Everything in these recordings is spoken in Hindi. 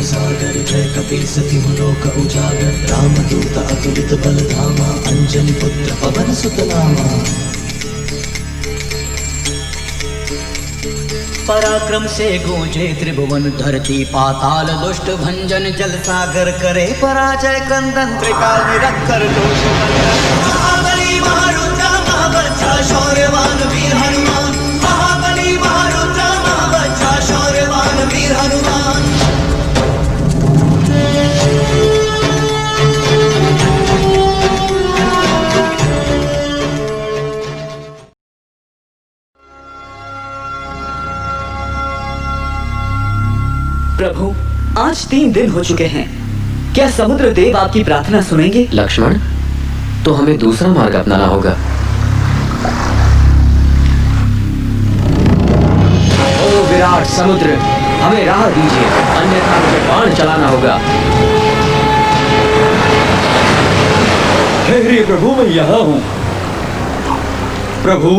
सागर जय कपीस तिहु लोक उजागर रामदूत अतुलित बल धामा अंजनी पुत्र पवन सुत नामा। पराक्रम से गूंजे त्रिभुवन धरती पाताल दुष्ट भंजन जल सागर करे पराजय कंदन त्रिकाल निरंतर दोष महाबली महारुद्र महाबच्छा शौर्यवान वीर हनुमान महाबली महारुद्र महाबच्छा शौर्यवान वीर हनुमान। प्रभु आज 3 दिन हो चुके हैं, क्या समुद्र देव आपकी प्रार्थना सुनेंगे? लक्ष्मण, तो हमें दूसरा मार्ग अपनाना होगा। ओ विराट समुद्र, हमें राह दीजिए, अन्यथा मुझे बाण चलाना होगा। हे प्रभु, मैं यहाँ हूँ। प्रभु,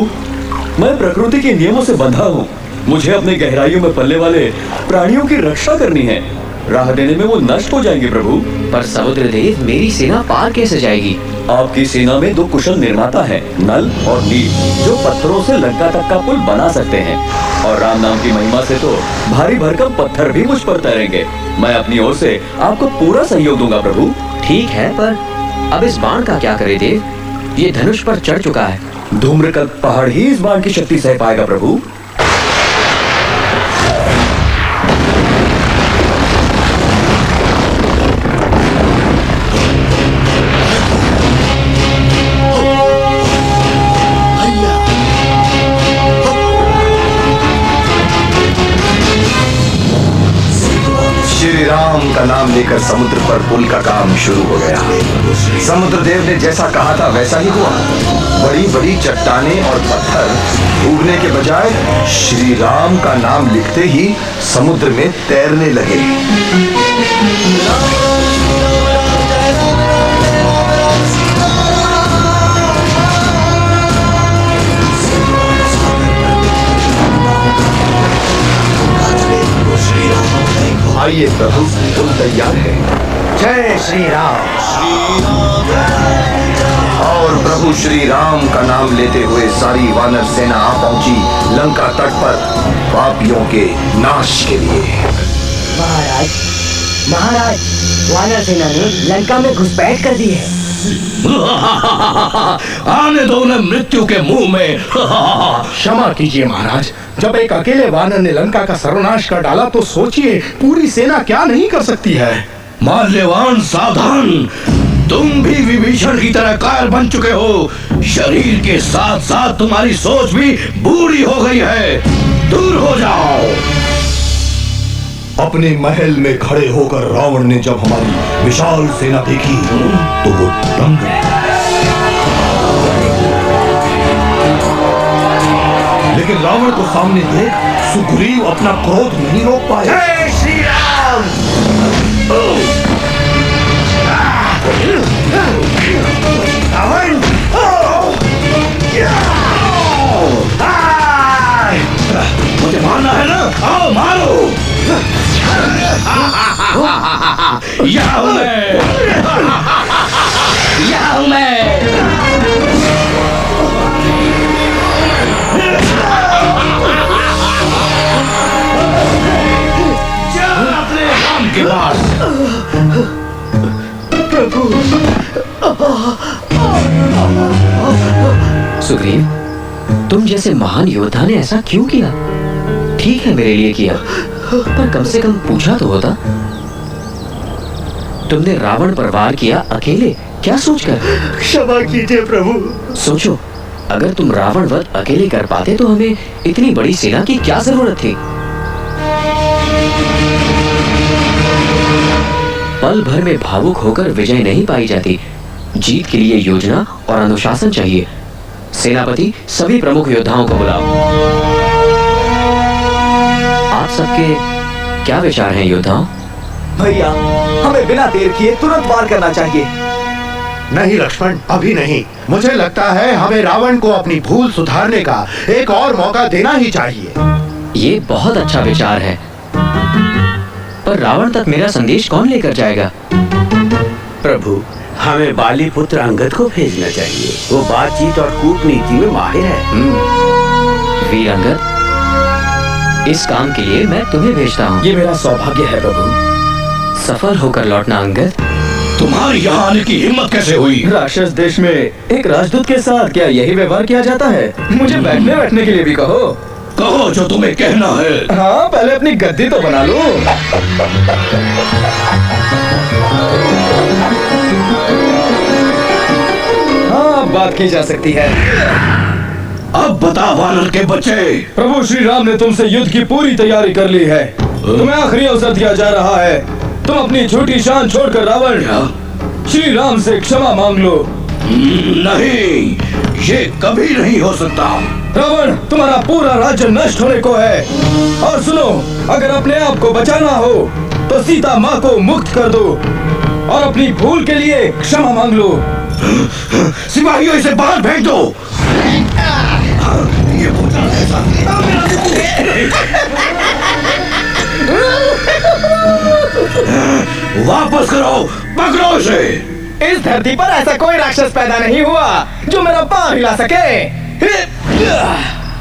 मैं प्रकृति के नियमों से बंधा हूँ। मुझे अपने गहराइयों में पलने वाले प्राणियों की रक्षा करनी है। राह देने में वो नष्ट हो जाएंगे प्रभु। पर समुद्र देव, मेरी सेना पार कैसे जाएगी? आपकी सेना में 2 कुशल निर्माता हैं, नल और नील, जो पत्थरों से लंका तक का पुल बना सकते हैं। और राम नाम की महिमा से तो भारी भरकम पत्थर भी मुझ पर तैरेंगे। मैं अपनी ओर से आपको पूरा सहयोग दूंगा प्रभु। ठीक है, पर अब इस बाण का क्या करे देव? ये धनुष पर चढ़ चुका है। धूम्रकल्प पहाड़ ही इस बाण की शक्ति सह पाएगा प्रभु। राम का नाम लेकर समुद्र पर पुल का काम शुरू हो गया। समुद्र देव ने जैसा कहा था वैसा ही हुआ। बड़ी बड़ी चट्टानें और पत्थर डूबने के बजाय श्री राम का नाम लिखते ही समुद्र में तैरने लगे। आइए प्रभु, पुल तैयार है। जय श्री राम। और प्रभु श्री राम का नाम लेते हुए सारी वानर सेना आ पहुंची लंका तट पर पापियों के नाश के लिए। महाराज, महाराज, वानर सेना ने लंका में घुसपैठ कर दी है। आने दो उन्हें मृत्यु के मुंह में। क्षमा कीजिए महाराज, जब एक अकेले वानर ने लंका का सर्वनाश कर डाला तो सोचिए पूरी सेना क्या नहीं कर सकती है। माल्यवान सावधान, तुम भी विभीषण की तरह कायर बन चुके हो। शरीर के साथ साथ तुम्हारी सोच भी बूढ़ी हो गई है। दूर हो जाओ। अपने महल में खड़े होकर रावण ने जब हमारी विशाल सेना देखी तो वो दंग रह गया। लेकिन रावण को सामने देख सुग्रीव अपना क्रोध नहीं रोक पाए। जय श्री राम। रावण, मुझे मारना है ना? आओ मारो। यहाँ हूँ मैं। यहाँ हूँ मैं। अपने राम के पास। प्रभु। सुग्रीव, तुम जैसे महान योद्धा ने ऐसा क्यों किया? ठीक है, मेरे लिए किया, पर कम से कम पूछा तो होता। तुमने रावण पर वार किया अकेले, क्या सोचकर? क्षमा कीजिए प्रभु। सोचो, अगर तुम रावण वध अकेले कर पाते तो हमें इतनी बड़ी सेना की क्या जरूरत थी? पल भर में भावुक होकर विजय नहीं पाई जाती। जीत के लिए योजना और अनुशासन चाहिए। सेनापति, सभी प्रमुख योद्धाओं को बुलाओ। आप सबके क्या विचार हैं योद्धाओं? भैया, हमें बिना देर किए तुरंत वार करना चाहिए। नहीं लक्ष्मण, अभी नहीं। मुझे लगता है हमें रावण को अपनी भूल सुधारने का एक और मौका देना ही चाहिए। ये बहुत अच्छा विचार है, पर रावण तक मेरा संदेश कौन लेकर जाएगा? प्रभु, हमें बाली पुत्र अंगद को भेजना चाहिए। वो बातचीत और कूटनीति में माहिर है। वीर अंगद, इस काम के लिए मैं तुम्हें भेजता हूँ। ये मेरा सौभाग्य है प्रभु। सफल होकर लौटना अंगद। तुम्हारी यहाँ आने की हिम्मत कैसे हुई? राक्षस देश में एक राजदूत के साथ क्या यही व्यवहार किया जाता है? मुझे बैठने के लिए भी कहो। कहो जो तुम्हें कहना है। हाँ, पहले अपनी गद्दी तो बना लो। हाँ, बात की जा सकती है। अब बता वानर के बच्चे। प्रभु श्री राम ने तुमसे युद्ध की पूरी तैयारी कर ली है। तुम्हें आखिरी अवसर दिया जा रहा है। तुम अपनी झूठी शान छोड़कर रावण श्री राम से क्षमा मांग लो। नहीं, ये कभी नहीं हो सकता। रावण, तुम्हारा पूरा राज्य नष्ट होने को है। और सुनो, अगर अपने आप को बचाना हो तो सीता माँ को मुक्त कर दो और अपनी भूल के लिए क्षमा मांग लो। सिपाहियों, इसे बाहर फेंक दो। ये भूचाल कैसा? वापस करो, पकड़ो इसे। इस धरती पर ऐसा कोई राक्षस पैदा नहीं हुआ जो मेरा पांव हिला सके।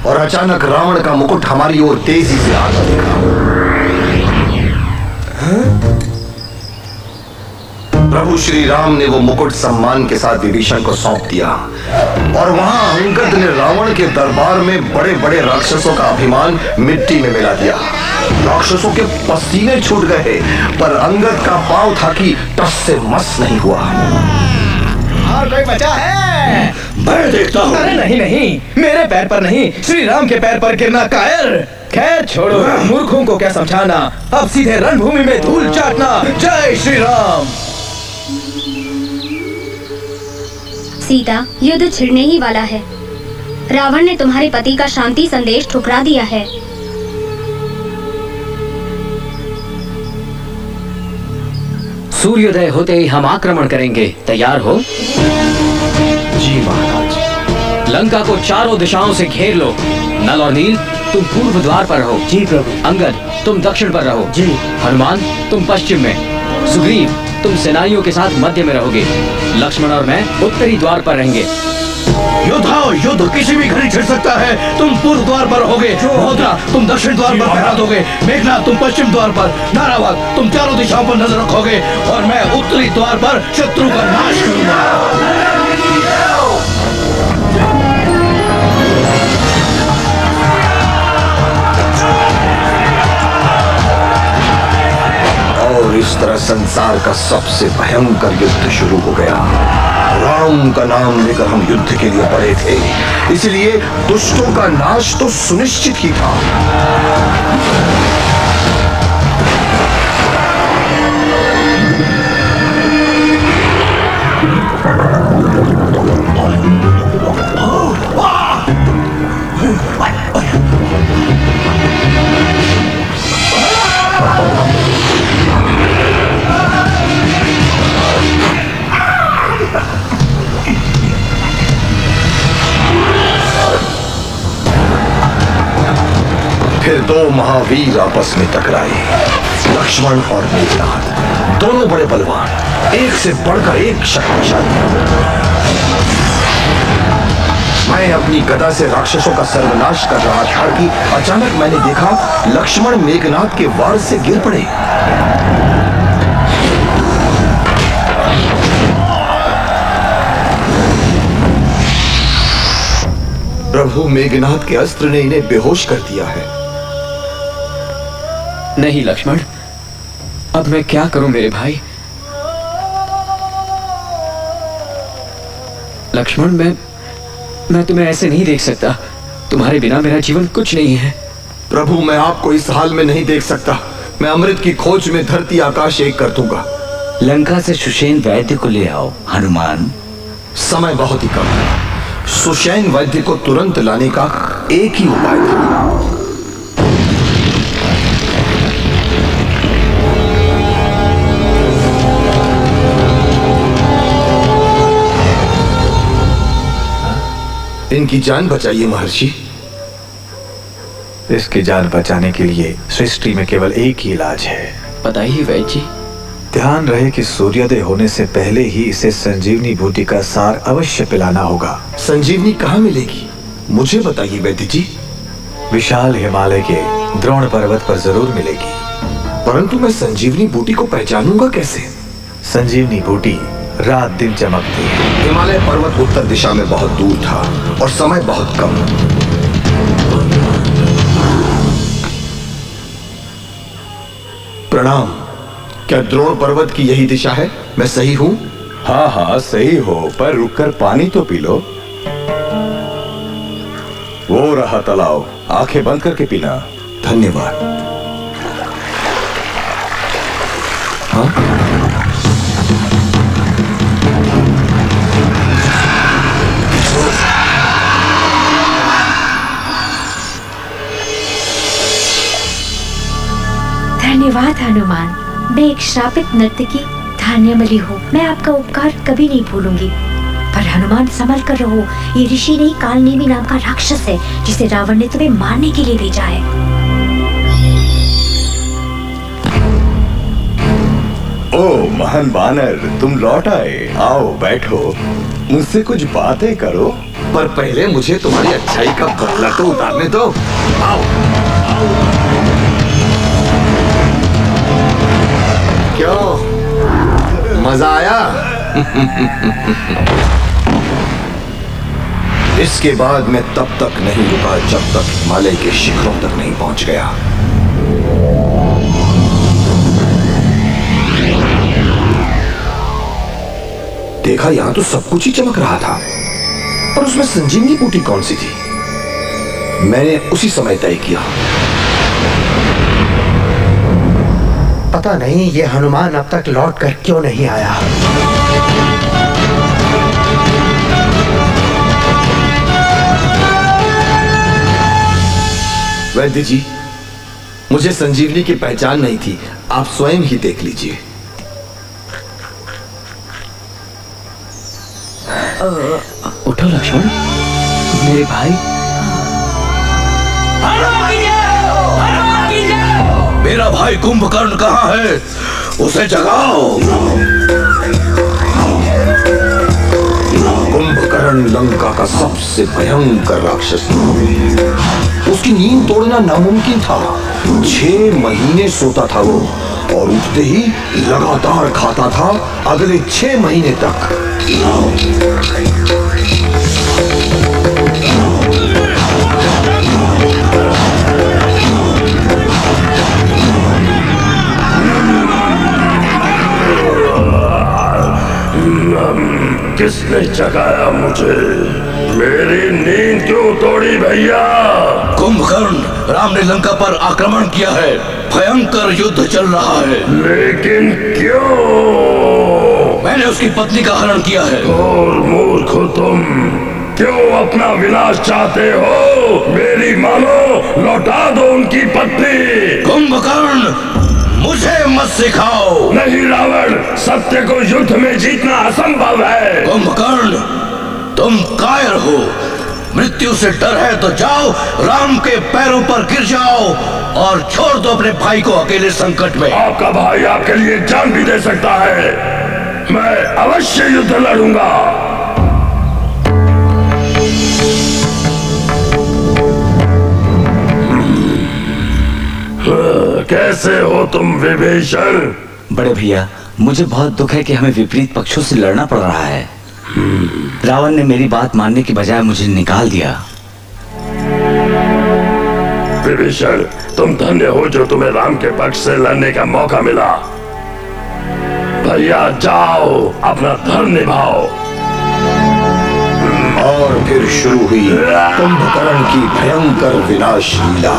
और अचानक रावण का मुकुट हमारी ओर तेजी से आता दिखा। प्रभु श्री राम ने वो मुकुट सम्मान के साथ विभीषण को सौंप दिया और वहां अंगद ने रावण के दरबार में बड़े बड़े राक्षसों का अभिमान मिट्टी में मिला दिया। राक्षसों के पसीने छूट गए, पर अंगद का पांव था कि टस से मस नहीं हुआ। और कोई बचा है? मैं देखता हूँ। अरे नहीं, मेरे पैर पर नहीं, श्री राम के पैर पर गिरना कायर। खैर छोड़ो, मूर्खों को क्या समझाना। अब सीधे रणभूमि में धूल चाटना। जय श्री राम। सीता, युद्ध छिड़ने ही वाला है। रावण ने तुम्हारे पति का शांति संदेश ठुकरा दिया है। सूर्योदय होते ही हम आक्रमण करेंगे। तैयार हो? जी महाराज। लंका को चारों दिशाओं से घेर लो। नल और नील, तुम पूर्व द्वार पर रहो। जी प्रभु। अंगद, तुम दक्षिण पर रहो। जी। हनुमान, तुम पश्चिम में। सुग्रीव, तुम सेनानियों के साथ मध्य में रहोगे। लक्ष्मण और मैं उत्तरी द्वार पर रहेंगे। योद्धाओ, युद्ध किसी भी घड़ी छिड़ सकता है। तुम पूर्व द्वार पर रहोगे। महोदरा, तुम दक्षिण द्वार पर पहरा दोगे। मेघनाथ, तुम पश्चिम द्वार पर। नारावाग, तुम चारों दिशाओं पर नजर रखोगे और मैं उत्तरी द्वार पर शत्रु का नाश करूंगा। और इस तरह संसार का सबसे भयंकर युद्ध शुरू हो गया। राम का नाम लेकर हम युद्ध के लिए पड़े थे, इसलिए दुष्टों का नाश तो सुनिश्चित ही था। फिर दो महावीर आपस में टकराए। लक्ष्मण और मेघनाथ, दोनों बड़े बलवान, एक से बढ़कर एक शक्तिशाली। मैं अपनी गदा से राक्षसों का सर्वनाश कर रहा था कि अचानक मैंने देखा लक्ष्मण मेघनाथ के वार से गिर पड़े। प्रभु, मेघनाथ के अस्त्र ने इन्हें बेहोश कर दिया है। नहीं लक्ष्मण, अब मैं क्या करूं मेरे भाई? लक्ष्मण, मैं तुम्हें ऐसे नहीं देख सकता। तुम्हारे बिना मेरा जीवन कुछ नहीं है। प्रभु, मैं आपको इस हाल में नहीं देख सकता। मैं अमृत की खोज में धरती आकाश एक कर दूंगा। लंका से सुषेण वैद्य को ले आओ। हनुमान, समय बहुत ही कम है। सुषेण वैद्य को तुरंत लाने का एक ही उपाय था। इनकी जान बचाइए महर्षि। इसकी जान बचाने के लिए सृष्टि में केवल एक ही इलाज है। बताइए वैद्य जी। ध्यान रहे कि सूर्योदय होने से पहले ही इसे संजीवनी बूटी का सार अवश्य पिलाना होगा। संजीवनी कहाँ मिलेगी, मुझे बताइए वैद्य जी। विशाल हिमालय के द्रोण पर्वत पर जरूर मिलेगी। परंतु मैं संजीवनी बूटी को पहचानूंगा कैसे? संजीवनी बूटी रात दिन चमकती है। हिमालय पर्वत उत्तर दिशा में बहुत दूर था और समय बहुत कम। प्रणाम। क्या द्रोण पर्वत की यही दिशा है? मैं सही हूँ? हाँ हाँ सही हो, पर रुककर पानी तो पी लो। वो रहा तालाब, आंखें बंद करके पीना। धन्यवाद। हाँ? धन्यवाद हनुमान। मैं एक श्रापित नर्तकी धान्यमली हूँ। मैं आपका उपकार कभी नहीं भूलूंगी। पर हनुमान संभल कर रहो, ये ऋषि नहीं कालनेमी नाम का राक्षस है जिसे रावण ने तुम्हें मारने के लिए भेजा है। ओ महान बानर, तुम लौट आए। आओ बैठो, मुझसे कुछ बातें करो। पर पहले मुझे तुम्हारी अच्छाई का बदला तो उतारने दो। आओ। क्यों, मजा आया? इसके बाद मैं तब तक नहीं रुका जब तक हिमालय के शिखरों तक नहीं पहुंच गया। देखा, यहां तो सब कुछ ही चमक रहा था, पर उसमें संजीवनी बूटी कौन सी थी? मैंने उसी समय तय किया। पता नहीं ये हनुमान अब तक लौट कर क्यों नहीं आया। वैद्य जी, मुझे संजीवनी की पहचान नहीं थी, आप स्वयं ही देख लीजिए। उठो लक्ष्मण, मेरे भाई। मेरा भाई कुंभकर्ण कहाँ है? उसे जगाओ। कुंभकर्ण लंका का सबसे भयंकर राक्षस था। उसकी नींद तोड़ना नामुमकिन था। 6 महीने सोता था वो, और उठते ही लगातार खाता था अगले 6 महीने तक। किसने जगाया मुझे? मेरी नींद क्यों तोड़ी भैया? कुंभकर्ण, राम ने लंका पर आक्रमण किया है। भयंकर युद्ध चल रहा है। लेकिन क्यों? मैंने उसकी पत्नी का हरण किया है। और मूर्ख हो तुम, क्यों अपना विनाश चाहते हो? मेरी मानो, लौटा दो उनकी पत्नी। कुंभकर्ण, मुझे मत सिखाओ। नहीं रावण, सत्य को युद्ध में जीतना असंभव है। कुंभकर्ण, तुम कायर हो। मृत्यु से डर है तो जाओ, राम के पैरों पर गिर जाओ और छोड़ दो अपने भाई को अकेले संकट में। आपका भाई आपके लिए जान भी दे सकता है। मैं अवश्य युद्ध लड़ूंगा। कैसे हो तुम विभीषण? बड़े भैया, मुझे बहुत दुख है कि हमें विपरीत पक्षों से लड़ना पड़ रहा है। रावण ने मेरी बात मानने की बजाय मुझे निकाल दिया। विभीषण, तुम धन्य हो जो तुम्हें राम के पक्ष से लड़ने का मौका मिला। भैया जाओ, अपना धर्म निभाओ। और फिर शुरू हुई कुंभकर्ण की भयंकर विनाश लीला।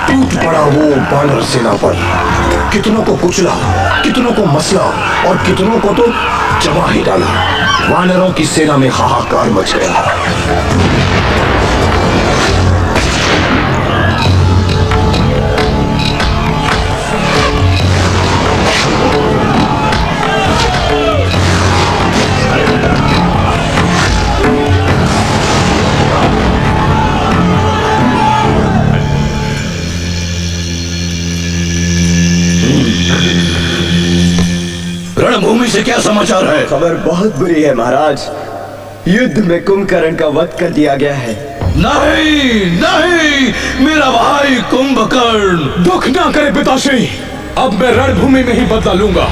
टूट पड़ा वो वानर सेना पर, कितनों को कुचला, कितनों को मसला और कितनों को तो जमा ही डाला। वानरों की सेना में हाहाकार मच गया। से क्या समाचार है? खबर बहुत बुरी है महाराज। युद्ध में कुंभकर्ण का वध कर दिया गया है। नहीं नहीं, मेरा भाई कुंभकर्ण। दुख ना करे पिताश्री, अब मैं रणभूमि में ही बदला लूंगा।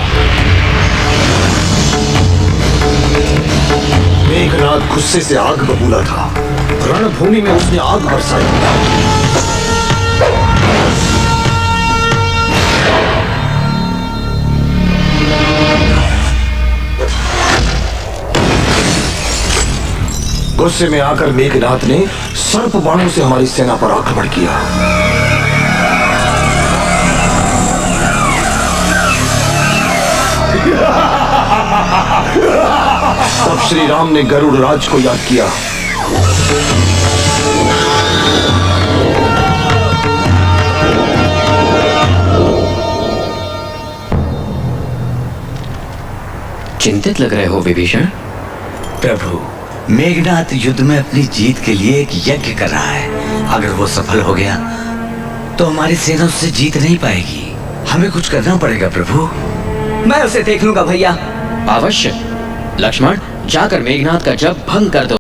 मेघनाद गुस्से से आग बबूला था। रणभूमि में उसने आग बरसाई। गुस्से में आकर मेघनाद ने सर्प बाणों से हमारी सेना पर आक्रमण किया। तब श्री राम ने गरुड़ राज को याद किया। चिंतित लग रहे हो विभीषण। प्रभु, मेघनाद युद्ध में अपनी जीत के लिए एक यज्ञ कर रहा है। अगर वो सफल हो गया तो हमारी सेना उससे जीत नहीं पाएगी। हमें कुछ करना पड़ेगा प्रभु। मैं उसे देख लूंगा भैया। अवश्य। लक्ष्मण, जाकर मेघनाद का जप भंग कर दो।